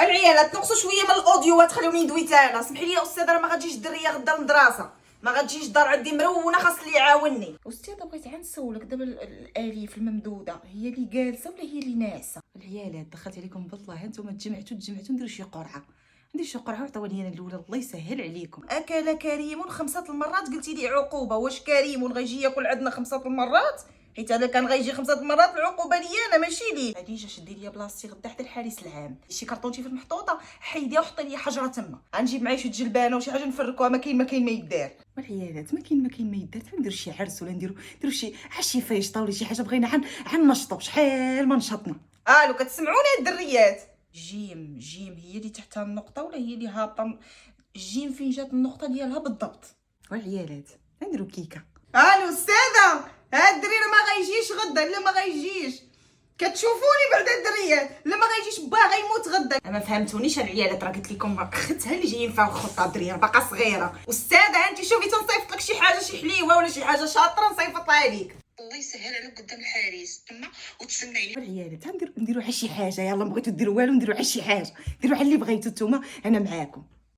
العيالات تنقصوا شويه من الاوديوات، خلوني ندوي انا. سمحي لي يا استاذه، راه ما غاتجيش الدريه غدا للمدرسه، ما غاتجيش الدار عندي مرونه، خاص اللي يعاونني. استاذه بغيت عاد نسولك دابا الاليف الممدوده هي اللي جالسه ولا هي اللي ناعسه؟ العيالات دخلت عليكم بالله، انتم تجمعتوا نديروا شي قرعه. ندير شي قرعه وعطيوها لي انا الاولى، الله يسهل عليكم. اكل كريم 5 المرات، قلتي لي عقوبه. واش كريم غيجي ياكل عندنا 5 المرات؟ حيت انا كان غيجي 5 المرات العقوبه ليا انا ماشي ليه. خديجه شدي لي بلاصتي غدا حتى الحارس العام، شي كرطونتي في المحطوطه حيديها وحطي لي حجره تما، غنجيب معايا شي جلبانه وشي حاجه نفركوها. ما كاين ما يدار. والعيالات ما كاين ما يدار. نديروا شي عرس ولا نديروا شي فيشطه ولا شي حاجه، بغينا ننشطوا شحال ما نشطنا. الو كتسمعوني الدريات؟ جيم هي اللي تحتها النقطه ولا هي اللي هابطه؟ جيم فين جات النقطه ديالها بالضبط؟ والعيالات نديروا كيكه. الو استاذه، هاد الدري راه ما غيجيش غدا. لا ما غيجيش، كتشوفوني بعد الدريات. لا ما غيجيش، با غيموت غدا. ما فهمتونيش العيالات، راه قلت لكم اختها اللي جايين فيها الخطه. الدريه باقا صغيره. استاذه انت شوفي تنصيفط لك شي حاجه، شي حليوه ولا شي حاجه شاطره نصيفطها لك. الله يسهل عليك قدام الحارس تما وتسنى عليه. العيالات نديروا على شي حاجه. يلا بغيتو ديروا والو، نديروا على شي حاجه، ديروا على اللي بغيتو نتوما، انا معاكم.